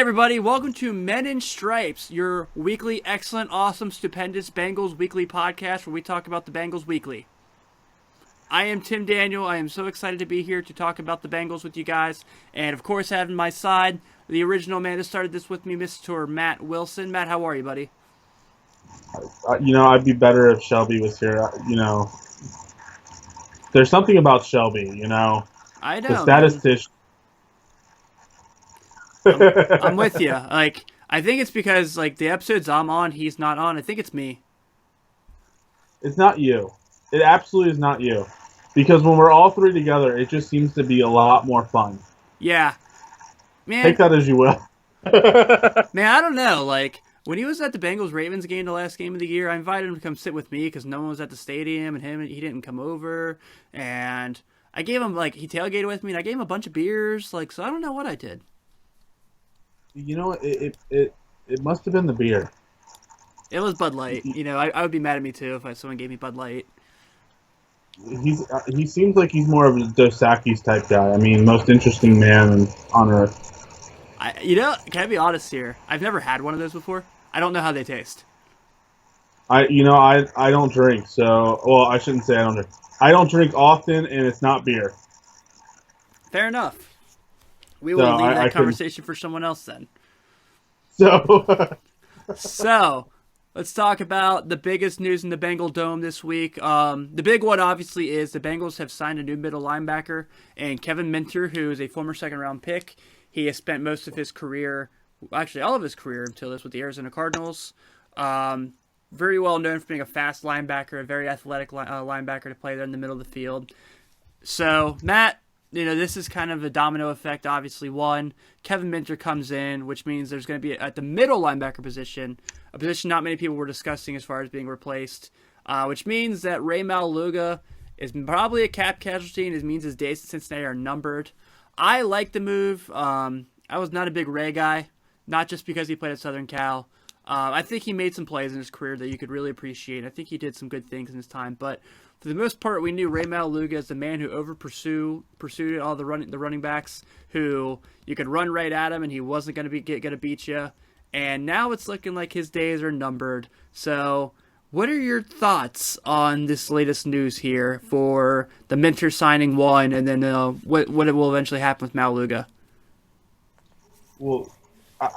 everybody, welcome to Men in Stripes, your weekly excellent, awesome, stupendous Bengals weekly podcast where we talk about the Bengals weekly. I am Tim Daniel. I am so excited to be here to talk about the Bengals with you guys. And of course, having my side, the original man that started this with me, Mr. Matt Wilson. Matt, how are you, buddy? I'd be better if Shelby was here. There's something about Shelby, I know, the statistician. I'm with you. I think it's because, the episodes I'm on, he's not on. I think it's me. It's not you. It absolutely is not you. Because when we're all three together, it just seems to be a lot more fun. Yeah. Man. Take that as you will. Man, I don't know. When he was at the Bengals-Ravens game, the last game of the year, I invited him to come sit with me because no one was at the stadium, and he didn't come over. And I gave him, he tailgated with me, and I gave him a bunch of beers. So I don't know what I did. It must have been the beer. It was Bud Light. I would be mad at me, too, if someone gave me Bud Light. He seems like he's more of a Dos Equis type guy. I mean, most interesting man on earth. Can I be honest here? I've never had one of those before. I don't know how they taste. I don't drink, I shouldn't say I don't drink. I don't drink often, and it's not beer. Fair enough. We will leave that conversation for someone else then. So, let's talk about the biggest news in the Bengal Dome this week. The big one, obviously, is the Bengals have signed a new middle linebacker, and Kevin Minter, who is a former second-round pick. He has spent most of his career, actually all of his career until this, with the Arizona Cardinals. Very well known for being a fast linebacker, a very athletic linebacker to play there in the middle of the field. So, Matt, this is kind of a domino effect, obviously. One, Kevin Minter comes in, which means there's going to be, at the middle linebacker position, a position not many people were discussing as far as being replaced, which means that Ray Maluga is probably a cap casualty, and it means his days in Cincinnati are numbered. I like the move. I was not a big Ray guy, not just because he played at Southern Cal. I think he made some plays in his career that you could really appreciate. I think he did some good things in his time, but for the most part, we knew Ray Maluga as the man who pursued all the running backs, who you could run right at him and he wasn't going to beat you. And now it's looking like his days are numbered. So, what are your thoughts on this latest news here for the Minter signing one, and then what will eventually happen with Maluga? Well,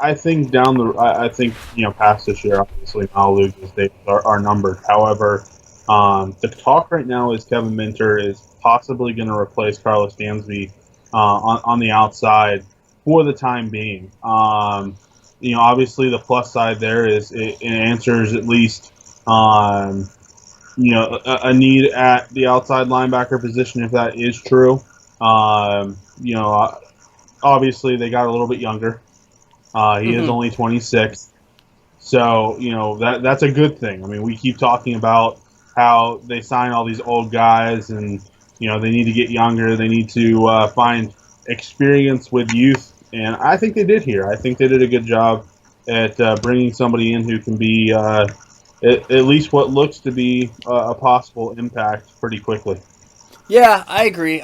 I think past this year, obviously Maluga's days are numbered. However, the talk right now is Kevin Minter is possibly going to replace Carlos Dansby on the outside for the time being. Obviously the plus side there is it answers at least a need at the outside linebacker position if that is true. Obviously they got a little bit younger. He is only 26, so that's a good thing. I mean, we keep talking about how they sign all these old guys, and they need to get younger. They need to find experience with youth, and I think they did here. I think they did a good job at bringing somebody in who can be at least what looks to be a possible impact pretty quickly. Yeah, I agree.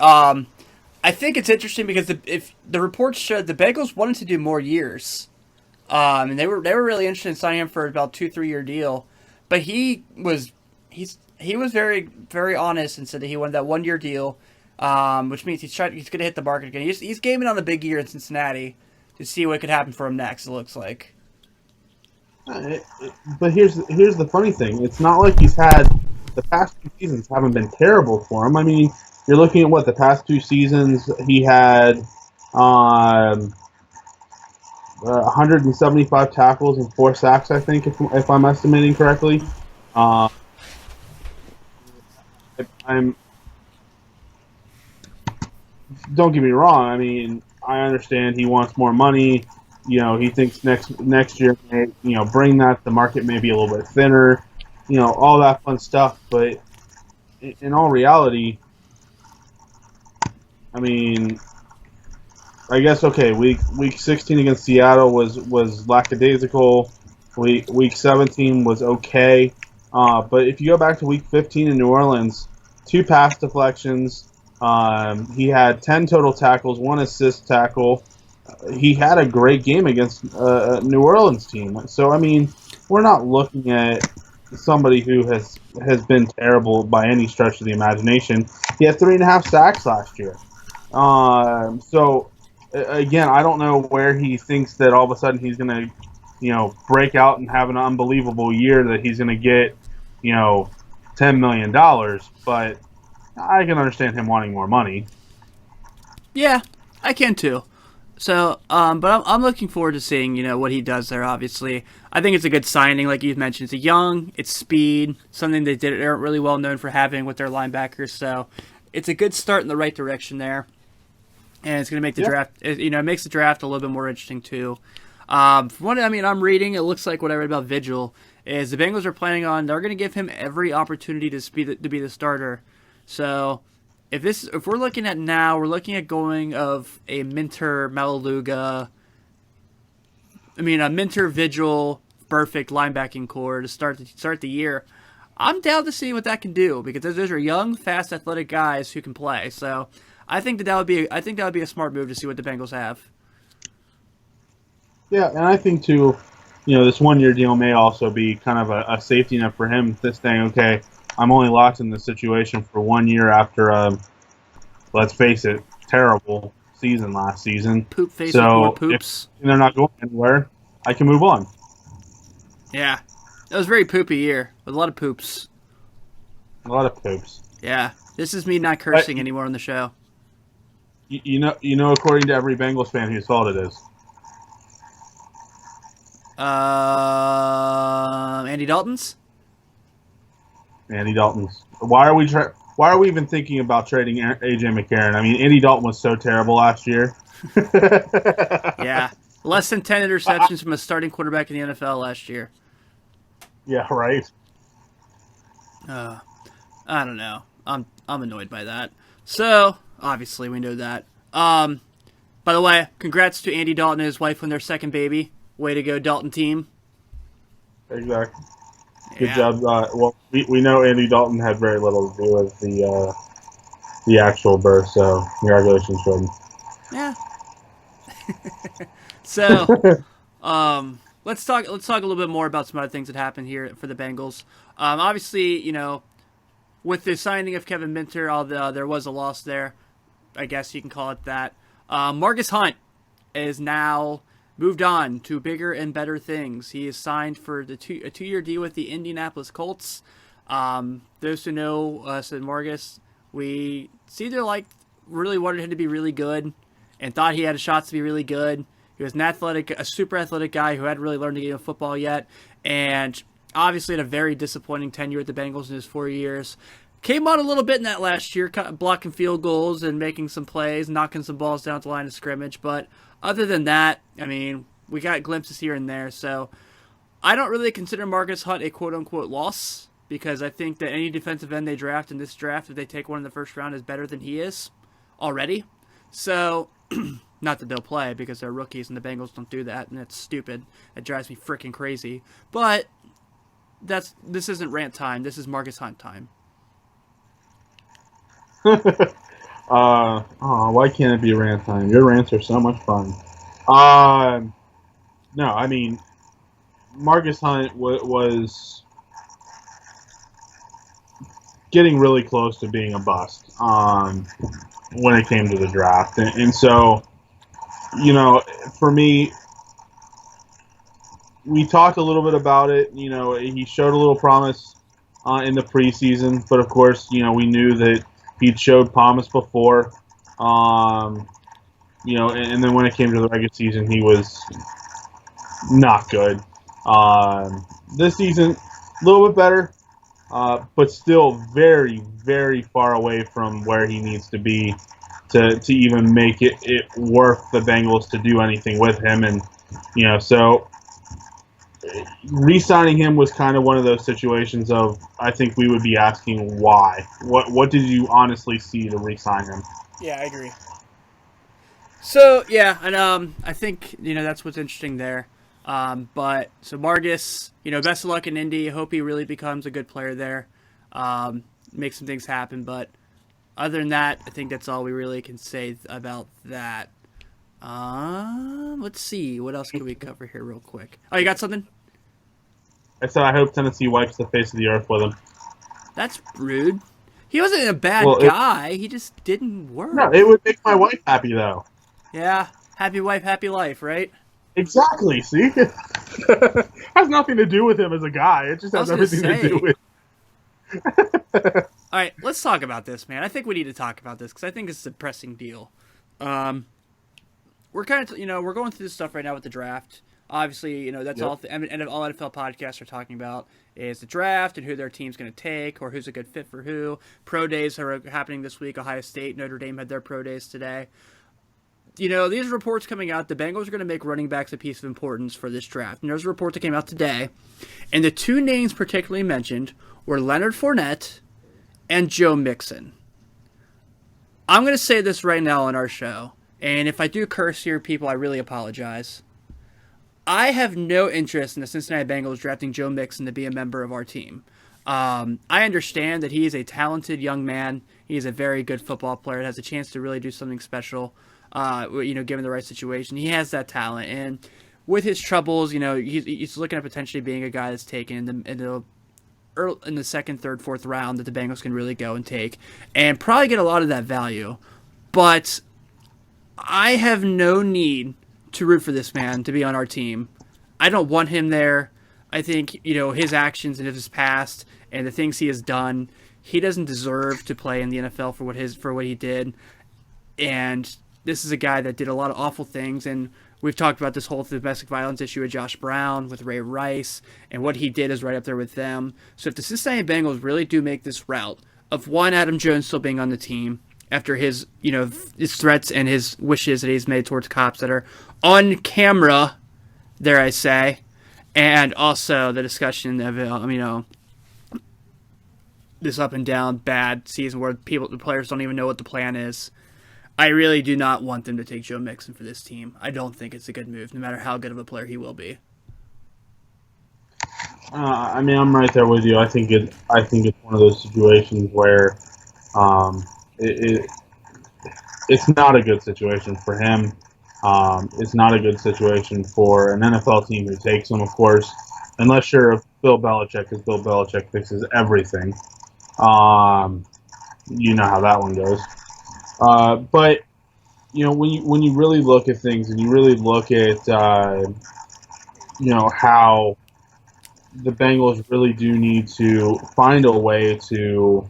I think it's interesting because if the reports showed the Bengals wanted to do more years, and they were really interested in signing him for about 2-3 year deal, but he was very, very honest and said that he wanted that 1 year deal, which means he's going to hit the market again. He's gaming on the big year in Cincinnati to see what could happen for him next. It looks like. But here's the funny thing: it's not like he's had the past 2 seasons haven't been terrible for him. I mean, you're looking at the past 2 seasons he had 175 tackles and 4 sacks, I think, if I'm estimating correctly. Don't get me wrong. I mean, I understand he wants more money. He thinks next year, bring that. The market may be a little bit thinner. All that fun stuff. But in all reality, I mean, I guess week 16 against Seattle was lackadaisical. Week 17 was okay. But if you go back to week 15 in New Orleans, 2 pass deflections. He had 10 total tackles, 1 assist tackle. he had a great game against a New Orleans team. So I mean, we're not looking at somebody who has been terrible by any stretch of the imagination. He had 3.5 sacks last year. So again, I don't know where he thinks that all of a sudden he's going to, break out and have an unbelievable year that he's going to get, $10 million. But I can understand him wanting more money. Yeah, I can too. So, but I'm looking forward to seeing, what he does there, obviously. I think it's a good signing, like you've mentioned. It's it's speed, something they aren't really well known for having with their linebackers. So it's a good start in the right direction there. And it's going to make the draft, it makes the draft a little bit more interesting too. From what I'm reading, it looks like what I read about Vigil is the Bengals are planning on, they're going to give him every opportunity to be the starter. So if we're looking at now, we're looking at going of a Minter Malaluga, a Minter Vigil perfect linebacking core to start the year. I'm down to see what that can do because those are young, fast, athletic guys who can play. So I think that would be a smart move to see what the Bengals have. Yeah, and I think too, this 1 year deal may also be kind of a safety net for him. This thing, okay, I'm only locked in this situation for 1 year after, let's face it, terrible season last season. Poop face with so more poops. If they're not going anywhere, I can move on. Yeah, that was a very poopy year with a lot of poops. A lot of poops. Yeah, this is me not cursing anymore on the show. According to every Bengals fan, whose fault it is. Andy Dalton's. Andy Dalton's. Why are we even thinking about trading AJ McCarron? I mean, Andy Dalton was so terrible last year. Yeah, less than 10 interceptions from a starting quarterback in the NFL last year. Yeah, right. I don't know. I'm annoyed by that. So obviously we know that. By the way, congrats to Andy Dalton and his wife on their second baby. Way to go, Dalton team. Exactly. Good job. Well, we know Andy Dalton had very little to do with the actual birth, so congratulations, Jordan. Yeah. So, let's talk a little bit more about some other things that happened here for the Bengals. Obviously, with the signing of Kevin Minter, there was a loss there. I guess you can call it that. Marcus Hunt is now moved on to bigger and better things. He is signed for a 2-year deal with the Indianapolis Colts. Those who know us and Marcus, we really wanted him to be really good and thought he had a shot to be really good. He was a super athletic guy who hadn't really learned the game of football yet, and obviously had a very disappointing tenure at the Bengals in his 4 years. Came on a little bit in that last year, blocking field goals and making some plays, knocking some balls down to the line of scrimmage. But other than that, we got glimpses here and there. So I don't really consider Marcus Hunt a quote-unquote loss because I think that any defensive end they draft in this draft, if they take one in the first round, is better than he is already. So not that they'll play because they're rookies and the Bengals don't do that, and that's stupid. It drives me freaking crazy. But this isn't rant time. This is Marcus Hunt time. Why can't it be rant time? Your rants are so much fun. No, Marcus Hunt was getting really close to being a bust when it came to the draft. And so, for me, we talked a little bit about it. He showed a little promise in the preseason, but of course, we knew that he'd showed promise before. And then when it came to the regular season, he was not good. This season, a little bit better, but still very, very far away from where he needs to be to even make it worth the Bengals to do anything with him. And, so re-signing him was kind of one of those situations of, I think we would be asking why. What did you honestly see to re-sign him? Yeah, I agree. So, yeah, and I think, that's what's interesting there. But, so Marcus, best of luck in Indy. Hope he really becomes a good player there. Make some things happen. But other than that, I think that's all we really can say about that. Let's see. What else can we cover here real quick? Oh, you got something? I said I hope Tennessee wipes the face of the earth with him. That's rude. He wasn't a bad Well, guy. He just didn't no, work. it would make my wife happy though. Yeah. Happy wife, happy life, right? Exactly. See, has nothing to do with him as a guy. It just I has was gonna everything to do say. with. All right, let's talk about this, man. I think we need to talk about this because I think it's a pressing deal. We're kind of, we're going through this stuff right now with the draft. Obviously, that's all. And all NFL podcasts are talking about is the draft and who their team's going to take or who's a good fit for who. Pro days are happening this week. Ohio State, Notre Dame had their pro days today. These reports coming out, the Bengals are going to make running backs a piece of importance for this draft. And there's a report that came out today, and the two names particularly mentioned were Leonard Fournette and Joe Mixon. I'm going to say this right now on our show, and if I do curse here, people, I really apologize. I have no interest in the Cincinnati Bengals drafting Joe Mixon to be a member of our team. I understand that he is a talented young man. He is a very good football player. Has a chance to really do something special, given the right situation. He has that talent. And with his troubles, he's looking at potentially being a guy that's taken in the second, third, fourth round that the Bengals can really go and take and probably get a lot of that value. But I have no need to root for this man to be on our team. I don't want him there. I think, his actions and his past and the things he has done, he doesn't deserve to play in the NFL for what he did. And this is a guy that did a lot of awful things, and we've talked about this whole domestic violence issue with Josh Brown, with Ray Rice, and what he did is right up there with them. So if the Cincinnati Bengals really do make this route of one Adam Jones still being on the team after his threats and his wishes that he's made towards cops that are on camera, dare I say, and also the discussion of this up and down bad season where the players don't even know what the plan is. I really do not want them to take Joe Mixon for this team. I don't think it's a good move, no matter how good of a player he will be. I'm right there with you. I think it's one of those situations where it's not a good situation for him. It's not a good situation for an NFL team who takes him, of course, unless you're Bill Belichick, because Bill Belichick fixes everything. You know how that one goes. But when you really look at things and you really look at how the Bengals really do need to find a way to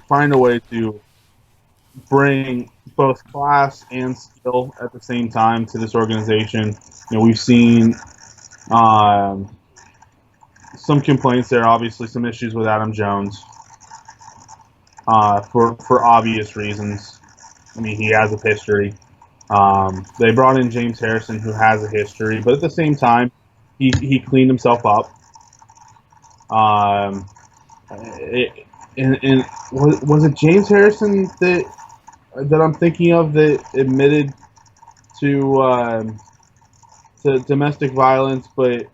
find a way to bring both class and skill at the same time to this organization. We've seen some complaints there, obviously some issues with Adam Jones. For obvious reasons. I mean, he has a history. They brought in James Harrison, who has a history, but at the same time, he cleaned himself up. Was it James Harrison that I'm thinking of that admitted to domestic violence, but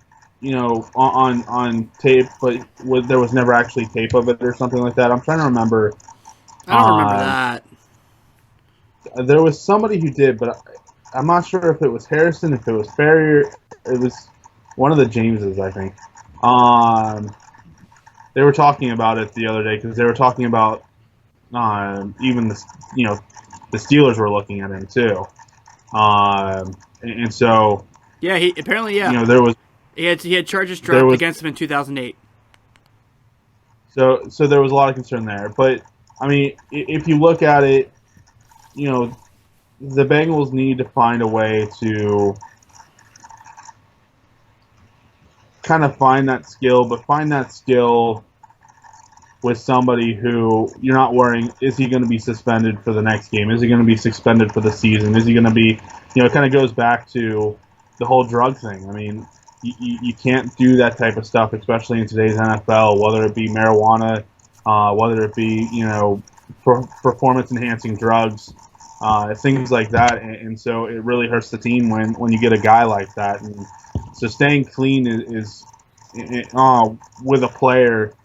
on tape, but there was never actually tape of it or something like that? I'm trying to remember. I don't remember that. There was somebody who did, but I'm not sure if it was Harrison, if it was Ferrier. It was one of the Jameses, I think. They were talking about it the other day because they were talking about even the Steelers were looking at him too, and so he apparently there was. He had charges dropped against him in 2008. So there was a lot of concern there. But, I mean, if you look at it, the Bengals need to find a way to kind of find that skill, but find that skill with somebody who you're not worrying, is he going to be suspended for the next game? Is he going to be suspended for the season? Is he going to be, it kind of goes back to the whole drug thing. I mean, you can't do that type of stuff, especially in today's NFL, whether it be marijuana, whether it be, performance-enhancing drugs, things like that. And so it really hurts the team when you get a guy like that. And so staying clean is with a player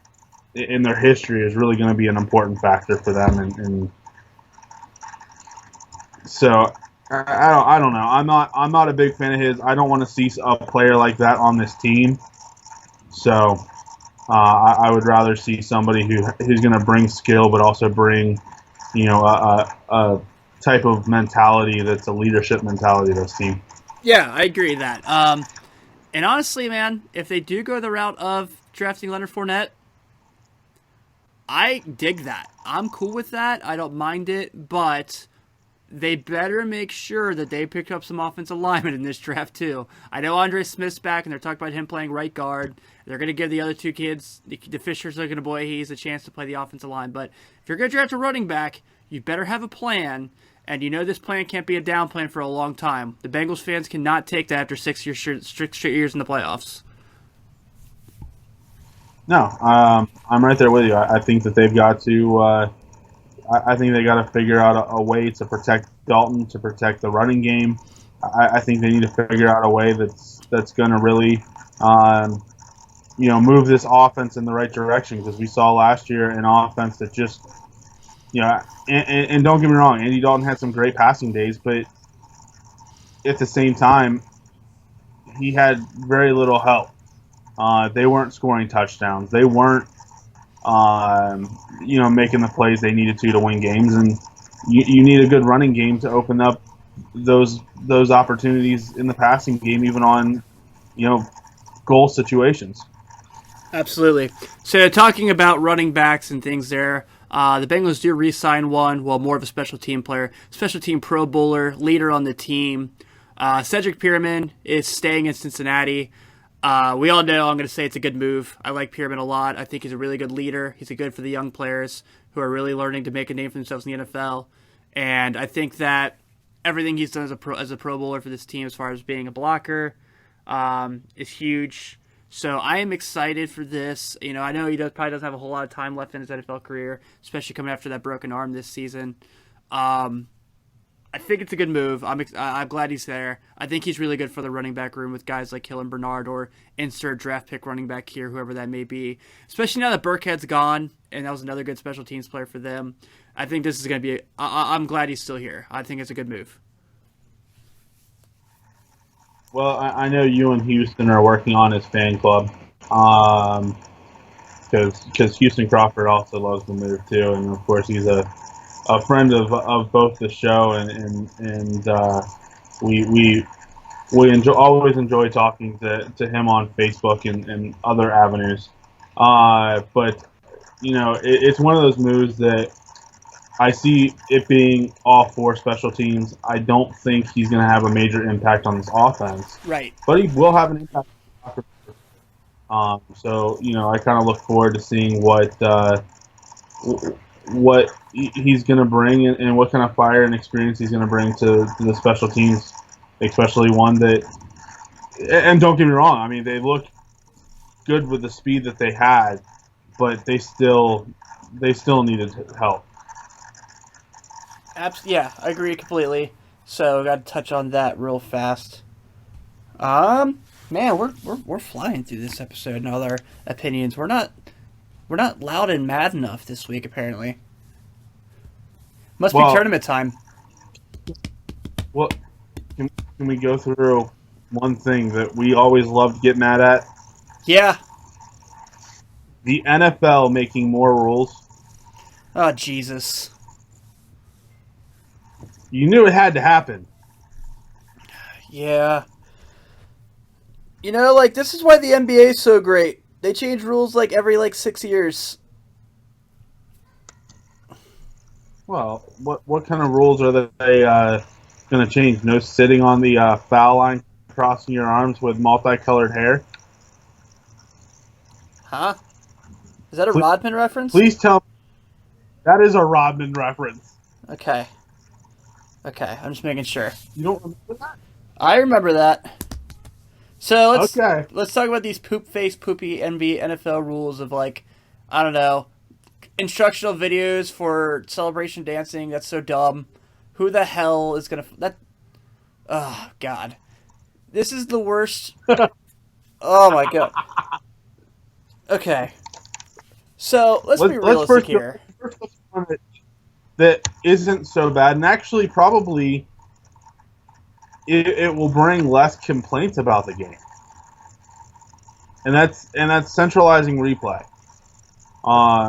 in their history is really going to be an important factor for them. And So I don't know. I'm not a big fan of his. I don't want to see a player like that on this team. So I would rather see somebody who's going to bring skill, but also bring a type of mentality that's a leadership mentality to this team. Yeah, I agree with that. And honestly, man, if they do go the route of drafting Leonard Fournette, I dig that. I'm cool with that. I don't mind it, but they better make sure that they pick up some offensive linemen in this draft too. I know Andre Smith's back, and they're talking about him playing right guard. They're going to give the other two kids, the Fishers looking boy, he's a chance to play the offensive line. But if you're going to draft a running back, you better have a plan. And you know this plan can't be a down plan for a long time. The Bengals fans cannot take that after 6 years, straight years in the playoffs. No, I'm right there with you. I think that they've got to. I think they got to figure out a way to protect Dalton, to protect the running game. I think they need to figure out a way that's going to really, move this offense in the right direction, because we saw last year an offense that just, and don't get me wrong, Andy Dalton had some great passing days, but at the same time, he had very little help. They weren't scoring touchdowns. They weren't, making the plays they needed to win games. And you need a good running game to open up those opportunities in the passing game, even on, goal situations. Absolutely. So talking about running backs and things there, the Bengals do re-sign one, well, more of a special team player, special team Pro Bowler, leader on the team. Cedric Pierman is staying in Cincinnati. We all know I'm going to say it's a good move. I like Pierman a lot. I think he's a really good leader. He's a good for the young players who are really learning to make a name for themselves in the NFL. And I think that everything he's done as a Pro Bowler for this team, as far as being a blocker, is huge. So I am excited for this. I know he probably doesn't have a whole lot of time left in his NFL career, especially coming after that broken arm this season. I think it's a good move. I'm glad he's there. I think he's really good for the running back room with guys like Hill and Bernard, or insert draft pick running back here, whoever that may be. Especially now that Burkhead's gone, and that was another good special teams player for them. I think this is going to be I'm glad he's still here. I think it's a good move. Well, I know you and Houston are working on his fan club, because Houston Crawford also loves the move too, and of course he's a friend of both the show, and we always enjoy talking to him on Facebook and other avenues. But it's one of those moves that I see it being all for special teams. I don't think he's going to have a major impact on this offense. Right. But he will have an impact. So I kind of look forward to seeing what he's going to bring, and what kind of fire and experience he's going to bring to the special teams, especially one that. And don't get me wrong, I mean, they look good with the speed that they had, but they still needed help. Yeah, I agree completely. So got to touch on that real fast. Man, we're flying through this episode and all our opinions. We're not loud and mad enough this week, apparently. Must be tournament time. Well, can we go through one thing that we always love to get mad at? Yeah. The NFL making more rules. Oh, Jesus. You knew it had to happen. Yeah. This is why the NBA is so great. They change rules every 6 years. Well, what kind of rules are they going to change? No sitting on the foul line, crossing your arms with multicolored hair? Huh? Is that a Rodman reference? Please tell me. That is a Rodman reference. Okay, I'm just making sure. You don't remember that? I remember that. So let's talk about these poopy NFL rules of I don't know, instructional videos for celebration dancing. That's so dumb. Who the hell is gonna that? Oh God, this is the worst. Oh my God. Okay, so let's be realistic here. that isn't so bad, and actually probably it will bring less complaints about the game. And that's centralizing replay.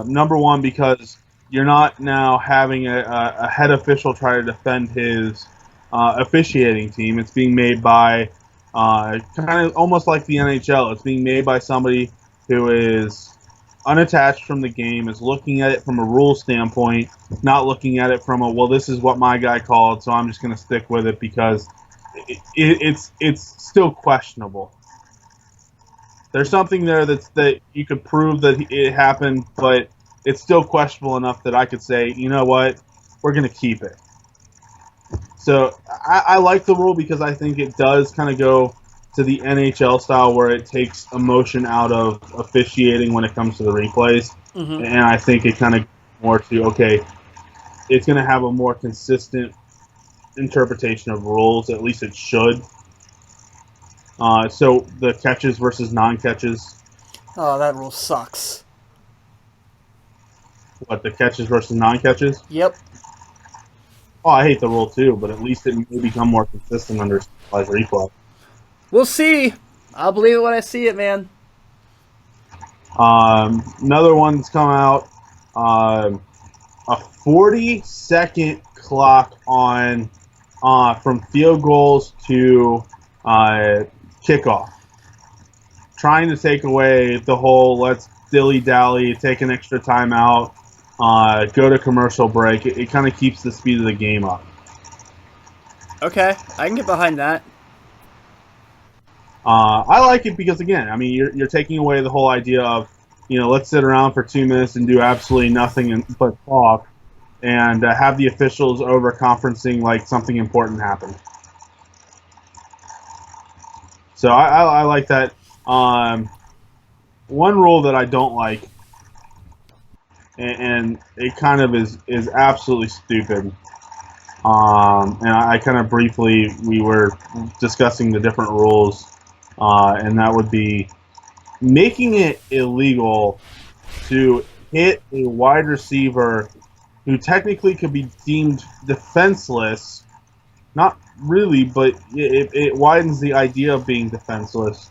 Number one, because you're not now having a head official try to defend his officiating team. It's being made by kind of almost like the NHL. It's being made by somebody who is unattached from the game, is looking at it from a rule standpoint, not looking at it from a, well, this is what my guy called, so I'm just going to stick with it because it's still questionable. There's something there that you could prove that it happened, but it's still questionable enough that I could say, you know what, we're going to keep it. So I like the rule because I think it does kind of go to the NHL style where it takes emotion out of officiating when it comes to the replays. Mm-hmm. And I think it kind of more to, okay, it's going to have a more consistent interpretation of rules. At least it should. So the catches versus non-catches. Oh, that rule sucks. What, the catches versus non-catches? Yep. Oh, I hate the rule too, but at least it may become more consistent under centralized replay. We'll see. I'll believe it when I see it, man. Another one that's come out. A 40-second clock on from field goals to kickoff. Trying to take away the whole let's dilly-dally, take an extra timeout, go to commercial break. It kind of keeps the speed of the game up. Okay, I can get behind that. I like it because, again, I mean, you're taking away the whole idea of, let's sit around for 2 minutes and do absolutely nothing but talk and have the officials over-conferencing like something important happened. So I like that. One rule that I don't like, and it kind of is absolutely stupid, and I kind of briefly, we were discussing the different rules, and that would be making it illegal to hit a wide receiver who technically could be deemed defenseless. Not really, but it widens the idea of being defenseless.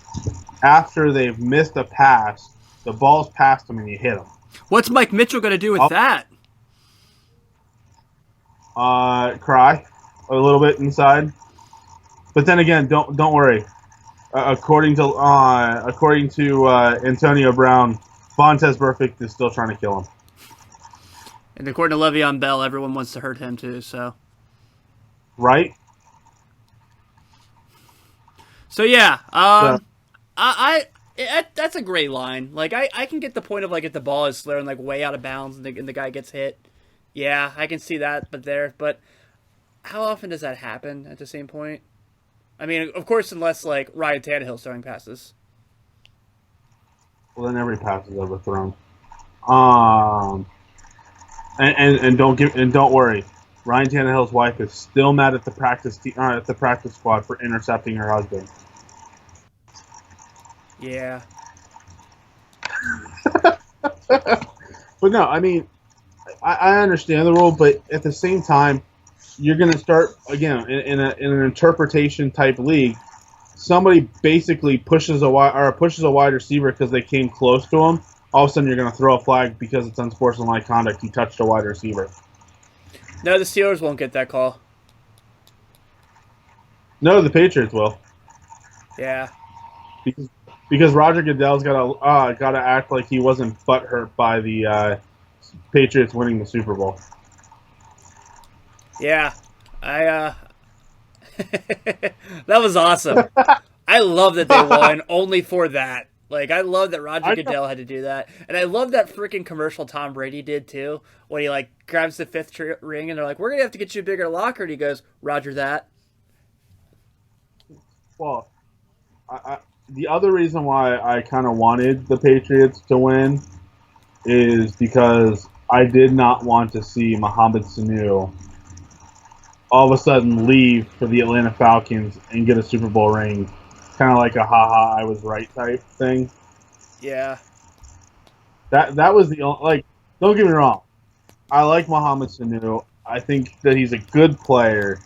After they've missed a pass, the ball's past them and you hit them. What's Mike Mitchell going to do with that? Cry a little bit inside. But then again, don't worry. According to Antonio Brown, Vontaze Burfict is still trying to kill him. And according to Le'Veon Bell, everyone wants to hurt him too. So. Right. So yeah, that's a great line. Like I can get the point of like if the ball is slurring like way out of bounds and the guy gets hit. Yeah, I can see that. But how often does that happen at the same point? I mean, of course, unless like Ryan Tannehill's throwing passes. Well, then every pass is overthrown. And don't worry. Ryan Tannehill's wife is still mad at the practice squad for intercepting her husband. Yeah. But no, I mean, I understand the rule, but at the same time, you're going to start again in an interpretation type league. Somebody basically pushes a wide receiver because they came close to him. All of a sudden, you're going to throw a flag because it's unsportsmanlike conduct. He touched a wide receiver. No, the Steelers won't get that call. No, the Patriots will. Yeah. Because Roger Goodell's gotta act like he wasn't butthurt by the Patriots winning the Super Bowl. Yeah, that was awesome. I love that they won only for that. Like, I love that Roger Goodell had to do that. And I love that freaking commercial Tom Brady did, too, when he, like, grabs the fifth ring, and they're like, we're going to have to get you a bigger locker. And he goes, Roger that. Well, the other reason why I kind of wanted the Patriots to win is because I did not want to see Mohamed Sanu all of a sudden leave for the Atlanta Falcons and get a Super Bowl ring. Kind of like a haha, I was right type thing. Yeah. That was the only, like, don't get me wrong. I like Mohamed Sanu. I think that he's a good player,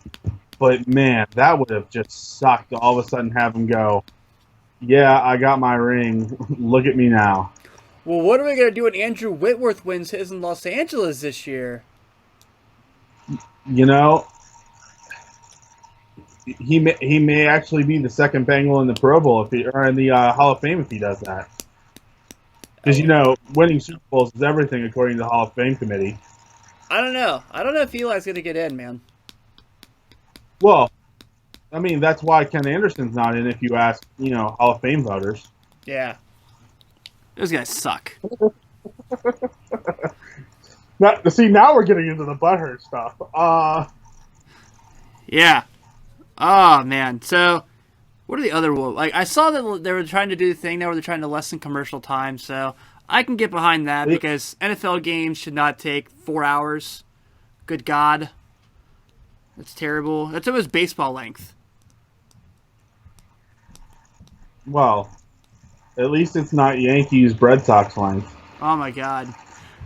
but man, that would have just sucked to all of a sudden have him go, yeah, I got my ring. Look at me now. Well, what are we gonna do when Andrew Whitworth wins his in Los Angeles this year? You know, he may actually be the second Bengal in the Pro Bowl if he or in the Hall of Fame if he does that. Because winning Super Bowls is everything according to the Hall of Fame committee. I don't know. I don't know if Eli's gonna get in, man. Well, I mean that's why Ken Anderson's not in. If you ask, Hall of Fame voters. Yeah, those guys suck. Now we're getting into the butthurt stuff. Yeah. Oh man. So, what are the other rules? Like, I saw that they were trying to do the thing now where they're trying to lessen commercial time. So I can get behind that because NFL games should not take 4 hours. Good God, that's terrible. That's almost baseball length. Well, at least it's not Yankees Red Sox length. Oh my God.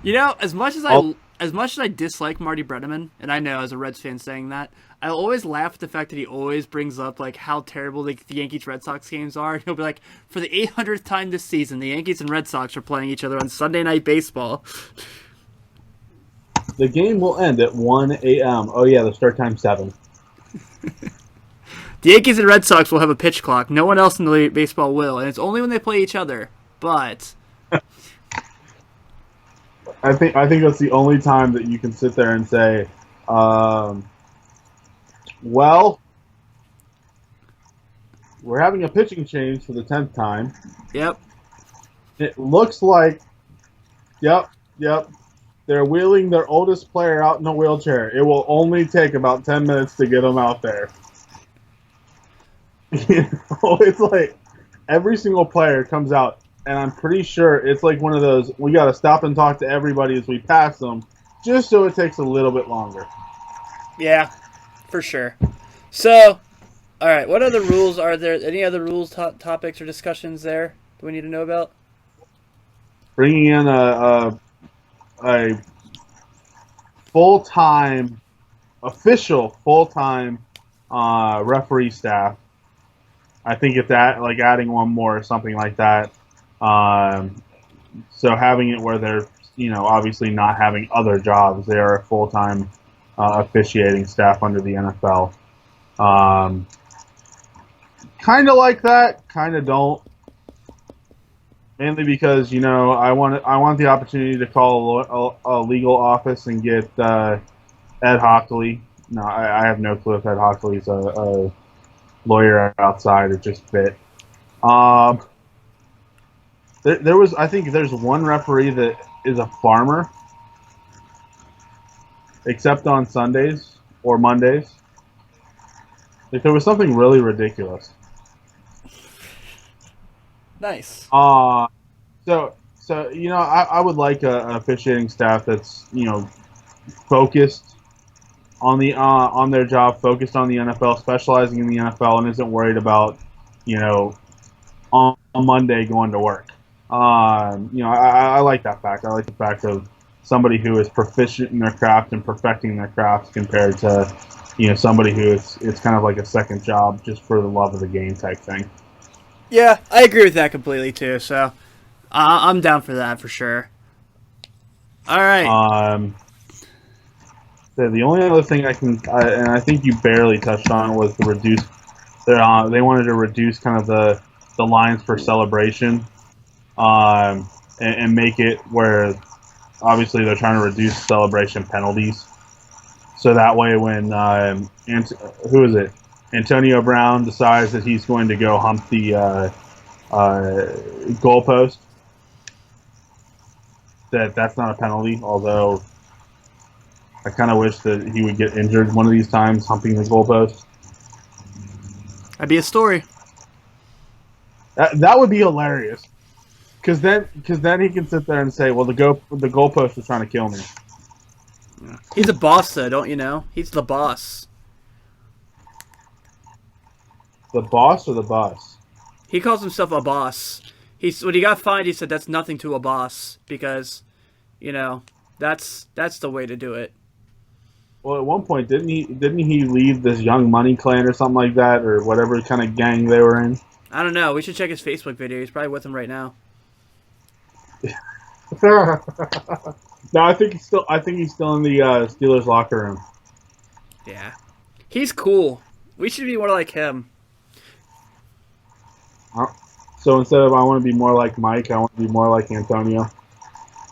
As much as I dislike Marty Brennaman, and I know as a Reds fan saying that, I always laugh at the fact that he always brings up like how terrible the Yankees Red Sox games are. He'll be like, for the 800th time this season, the Yankees and Red Sox are playing each other on Sunday Night Baseball. The game will end at 1 a.m. Oh yeah, the start time 7. The Yankees and Red Sox will have a pitch clock. No one else in the baseball will, and it's only when they play each other. But I think that's the only time that you can sit there and say, well, we're having a pitching change for the 10th time. Yep. It looks like, yep. They're wheeling their oldest player out in a wheelchair. It will only take about 10 minutes to get him out there. It's like every single player comes out, and I'm pretty sure it's like one of those, we got to stop and talk to everybody as we pass them, just so it takes a little bit longer. Yeah, for sure. So, all right, what other rules are there? Any other rules, topics, or discussions there that we need to know about? Bringing in a official full-time referee staff. I think if that, like adding one more or something like that. So having it where they're, obviously not having other jobs. They are a full-time officiating staff under the NFL. Kind of like that, kind of don't. Mainly because, I want the opportunity to call a legal office and get Ed Hockley. No, I have no clue if Ed Hockley's a lawyer outside or just fit. There was, I think there's one referee that is a farmer, except on Sundays or Mondays. Like, there was something really ridiculous. Nice. So I would like an officiating staff that's focused on their job, focused on the NFL, specializing in the NFL, and isn't worried about on Monday going to work. I like that fact. I like the fact of somebody who is proficient in their craft and perfecting their craft compared to somebody who it's kind of like a second job just for the love of the game type thing. Yeah, I agree with that completely too. So I'm down for that for sure. All right. The only other thing and I think you barely touched on was the reduce. They wanted to reduce kind of the lines for celebration, and make it where obviously they're trying to reduce celebration penalties. So that way, when who is it? Antonio Brown decides that he's going to go hump the goalpost, that's not a penalty, although I kind of wish that he would get injured one of these times humping the goalpost. That'd be a story. That would be hilarious, because then he can sit there and say, well, the goalpost was trying to kill me. He's a boss, though, don't you know? He's the boss. The boss or the boss? He calls himself a boss. When he got fined, he said that's nothing to a boss because, That's the way to do it. Well, at one point, didn't he leave this Young Money clan or something like that, or whatever kind of gang they were in? I don't know. We should check his Facebook video. He's probably with him right now. No, I think he's still in the Steelers locker room. Yeah. He's cool. We should be more like him. So instead of I want to be more like Mike, I want to be more like Antonio.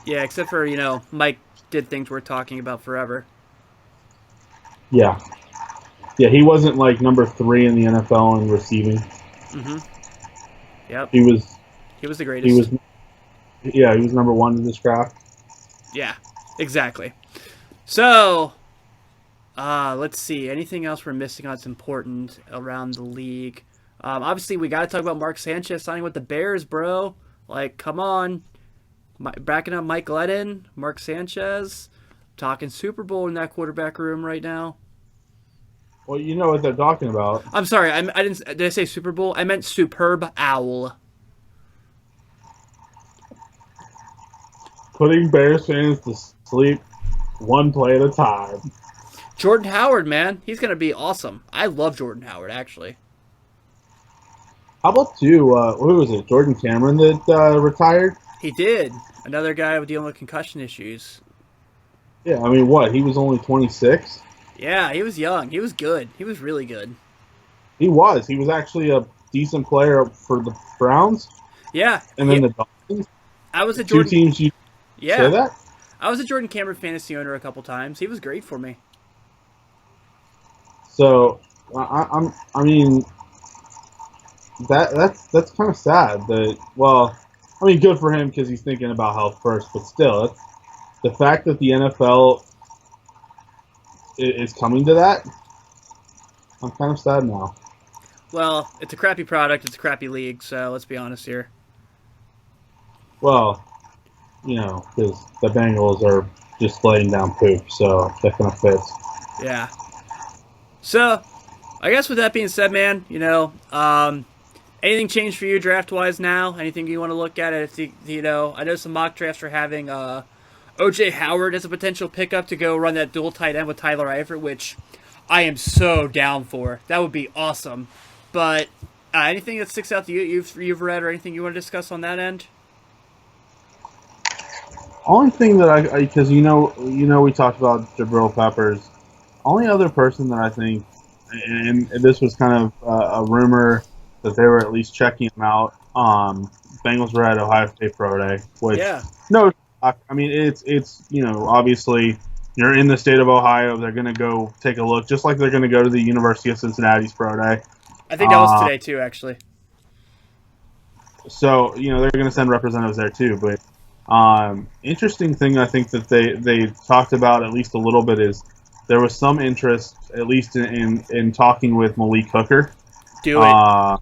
Yeah, except for, Mike did things worth talking about forever. Yeah, yeah, he wasn't like number 3 in the NFL in receiving. Mm-hmm. Yep. He was. He was the greatest. He was. Yeah, he was number 1 in this draft. Yeah, exactly. So, let's see. Anything else we're missing that's important around the league? Obviously, we got to talk about Mark Sanchez signing with the Bears, bro. Like, come on. Backing up Mike Glennon, Mark Sanchez. Talking Super Bowl in that quarterback room right now. Well, you know what they're talking about. I'm sorry. I didn't. Did I say Super Bowl? I meant Superb Owl. Putting Bears fans to sleep one play at a time. Jordan Howard, man. He's going to be awesome. I love Jordan Howard, actually. How about who was it? Jordan Cameron that retired? He did. Another guy with dealing with concussion issues. Yeah, I mean, what? He was only 26? Yeah, he was young. He was good. He was really good. He was. He was actually a decent player for the Browns. Yeah. And then the Dolphins. I was a Jordan. Jordan. 2 teams you yeah. say that? I was a Jordan Cameron fantasy owner a couple times. He was great for me. So, I mean, that's kind of sad. That, well, I mean, good for him because he's thinking about health first. But still, the fact that the NFL is coming to that, I'm kind of sad now. Well, it's a crappy product. It's a crappy league. So let's be honest here. Well, because the Bengals are just laying down poop, so that kind of fits. Yeah. So, I guess with that being said, man, anything changed for you draft-wise now? Anything you want to look at? If I know some mock drafts are having O.J. Howard as a potential pickup to go run that dual tight end with Tyler Eifert, which I am so down for. That would be awesome. But anything that sticks out to you've read or anything you want to discuss on that end? Only thing that because we talked about Jabril Peppers. Only other person that I think, and this was kind of a rumor that they were at least checking him out. Bengals were at Ohio State Pro Day, which no, I mean it's obviously you're in the state of Ohio, they're gonna go take a look, just like they're gonna go to the University of Cincinnati's Pro Day. I think that was today too, actually. So they're gonna send representatives there too, but. Interesting thing I think that they talked about at least a little bit is there was some interest at least in talking with Malik Hooker. Do it.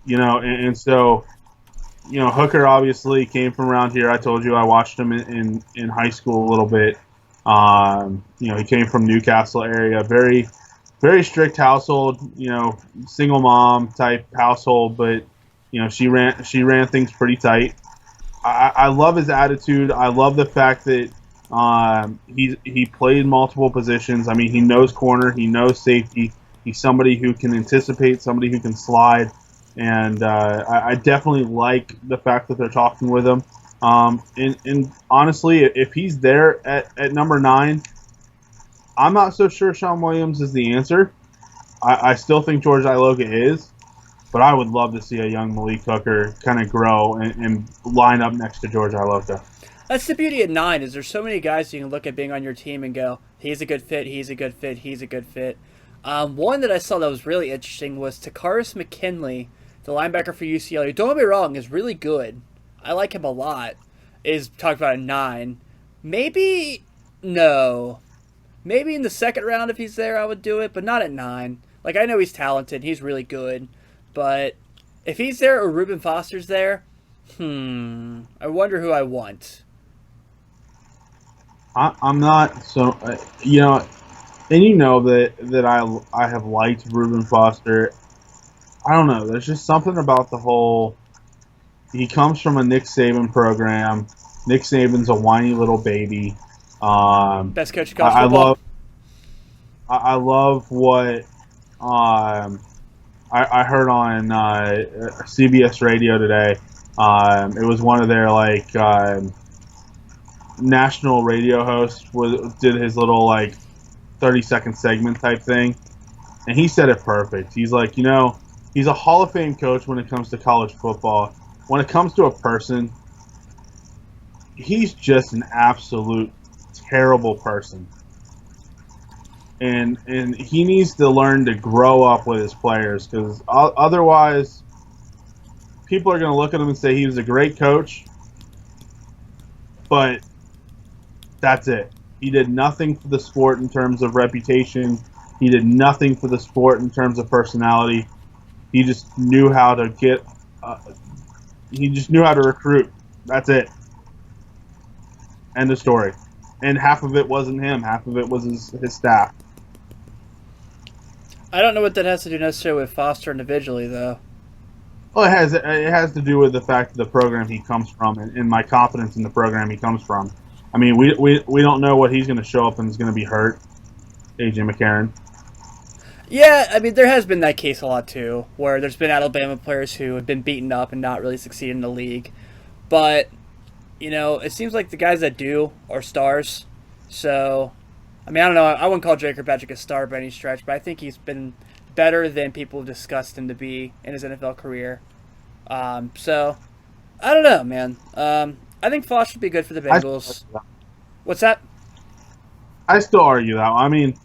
And so Hooker obviously came from around here. I told you I watched him in high school a little bit. He came from Newcastle area, very very strict household, single mom type household, but she ran things pretty tight. I love his attitude. I love the fact that he played multiple positions. I mean, he knows corner, he knows safety. He's somebody who can anticipate, somebody who can slide, and I definitely like the fact that they're talking with him. And honestly, if he's there at number 9, I'm not so sure Sean Williams is the answer. I still think George Iloka is. But I would love to see a young Malik Hooker kind of grow and line up next to George Iloka. That's the beauty at 9, is there's so many guys you can look at being on your team and go, he's a good fit, he's a good fit, he's a good fit. One that I saw that was really interesting was Takaris McKinley, the linebacker for UCLA. Don't get me wrong, is really good. I like him a lot. Is talked about at 9. Maybe in the second round if he's there I would do it, but not at 9. Like, I know he's talented, he's really good. But if he's there or Reuben Foster's there, I wonder who I want. I'm not so and that I have liked Reuben Foster. I don't know. There's just something about the whole. He comes from a Nick Saban program. Nick Saban's a whiny little baby. Best coach of college I football. I love what I heard on CBS Radio today. It was one of their like national radio hosts did his little like 30-second segment type thing, and he said it perfect. He's like, he's a Hall of Fame coach when it comes to college football. When it comes to a person, he's just an absolute terrible person. And he needs to learn to grow up with his players, because otherwise people are going to look at him and say he was a great coach, but that's it. He did nothing for the sport in terms of reputation. He did nothing for the sport in terms of personality. He just knew how to he just knew how to recruit. That's it. End of story. And half of it wasn't him. Half of it was his staff. I don't know what that has to do necessarily with Foster individually, though. Well, it has to do with the fact of the program he comes from, and my confidence in the program he comes from. I mean, we don't know what he's going to show up and is going to be hurt. AJ McCarron. Yeah, I mean, there has been that case a lot, too, where there's been Alabama players who have been beaten up and not really succeeded in the league. But, it seems like the guys that do are stars. So, I mean, I don't know. I wouldn't call Jake Kirkpatrick a star by any stretch, but I think he's been better than people have discussed him to be in his NFL career. So, I don't know, man. I think Foster would be good for the Bengals. What's that? I still argue that. I mean,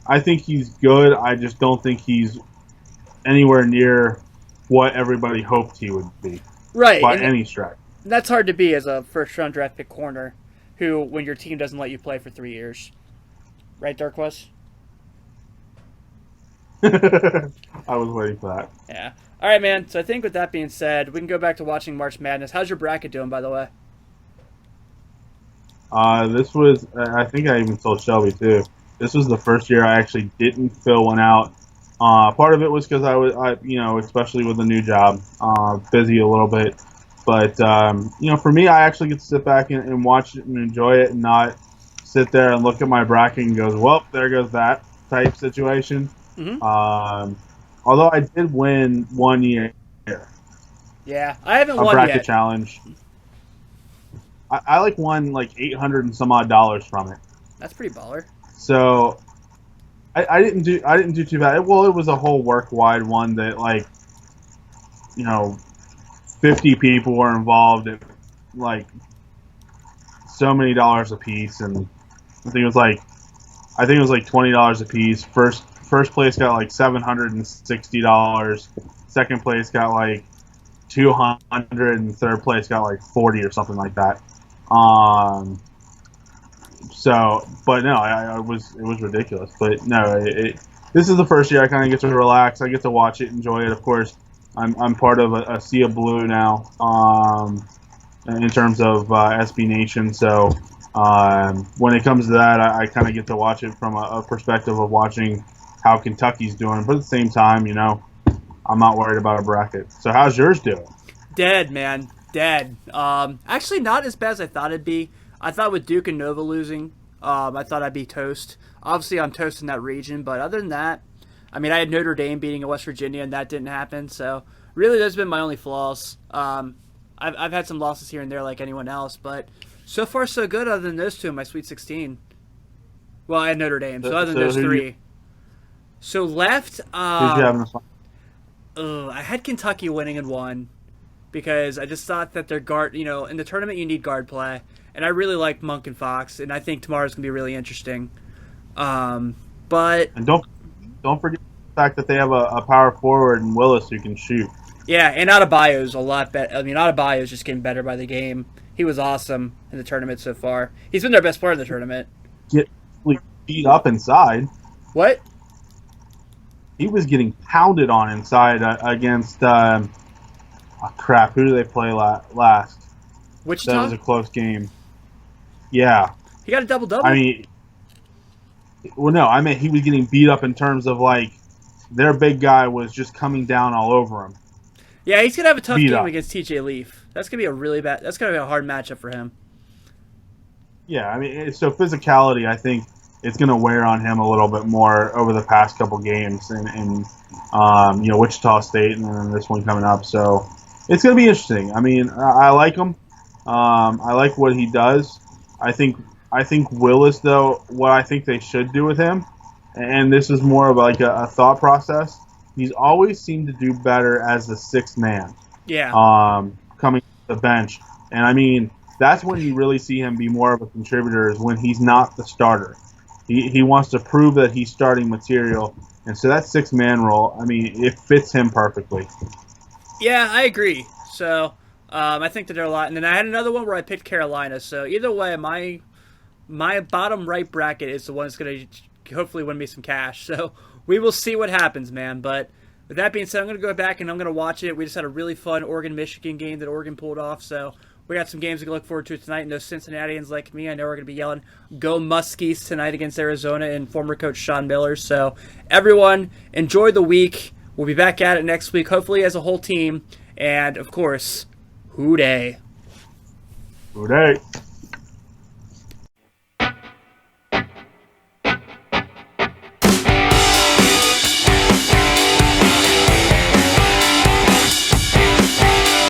I think he's good. I just don't think he's anywhere near what everybody hoped he would be. Right. By any stretch. That's hard to be as a first-round draft pick corner who, when your team doesn't let you play for 3 years. Right, Darkwas? I was waiting for that. Yeah. All right, man. So I think with that being said, we can go back to watching March Madness. How's your bracket doing, by the way? This was, I think I even told Shelby too, this was the first year I actually didn't fill one out. Part of it was because I was, especially with the new job, busy a little bit. But, for me, I actually get to sit back and watch it and enjoy it and not sit there and look at my bracket and goes, well, there goes that type situation. Mm-hmm. Although I did win 1 year. Yeah, I haven't a won bracket yet. challenge. I won like $800 and some odd dollars from it. That's pretty baller. So I didn't do too bad. Well, it was a whole work wide one that 50 people were involved at like so many dollars a piece, and I think it was like $20 a piece. First place got like $760. Second place got like $200, and third place got like $40 or something like that. But no, it was ridiculous. But no, this is the first year I kind of get to relax. I get to watch it, enjoy it. Of course, I'm part of a Sea of Blue now, in terms of SB Nation. So when it comes to that, I kind of get to watch it from a perspective of watching how Kentucky's doing. But at the same time, I'm not worried about a bracket. So how's yours doing? Dead, man. Dead. Actually, not as bad as I thought it'd be. I thought with Duke and Nova losing, I thought I'd be toast. Obviously, I'm toast in that region, but other than that, I mean, I had Notre Dame beating West Virginia, and that didn't happen. So really, those have been my only flaws. I've had some losses here and there like anyone else, but so far so good other than those two in my Sweet 16. Well, I had Notre Dame, so other than those three. So left, Who'd you have in the final? I had Kentucky winning in one because I just thought that their guard, in the tournament you need guard play, and I really liked Monk and Fox, and I think tomorrow's going to be really interesting. But and don't forget the fact that they have a power forward in Willis who can shoot. Yeah, and Adebayo's a lot better. I mean, Adebayo's just getting better by the game. He was awesome in the tournament so far. He's been their best player in the tournament. Get beat up inside. What? He was getting pounded on inside against crap. Who do they play last? Wichita? That was a close game. Yeah. He got a double-double? I mean, well, no, I meant he was getting beat up in terms of their big guy was just coming down all over him. Yeah, he's gonna have a tough game up against TJ Leaf. That's gonna be a really bad. That's gonna be a hard matchup for him. Yeah, I mean, so physicality, I think it's going to wear on him a little bit more over the past couple games, and Wichita State, and then this one coming up. So it's going to be interesting. I mean, I like him. I like what he does. I think Willis, though, what I think they should do with him, and this is more of like a thought process. He's always seemed to do better as the sixth man. Yeah. Coming to the bench, and I mean that's when you really see him be more of a contributor is when he's not the starter. He wants to prove that he's starting material, and so that six-man role, I mean, it fits him perfectly. Yeah, I agree. So I think that there are a lot. And then I had another one where I picked Carolina. So either way, my bottom right bracket is the one that's going to hopefully win me some cash. So we will see what happens, man. But with that being said, I'm going to go back and I'm going to watch it. We just had a really fun Oregon-Michigan game that Oregon pulled off. So we got some games to look forward to tonight. And those Cincinnatians like me, I know we're going to be yelling, "Go Muskies" tonight against Arizona and former coach Sean Miller. So everyone, enjoy the week. We'll be back at it next week, hopefully as a whole team. And, of course, Hoo-day. Hoo-day.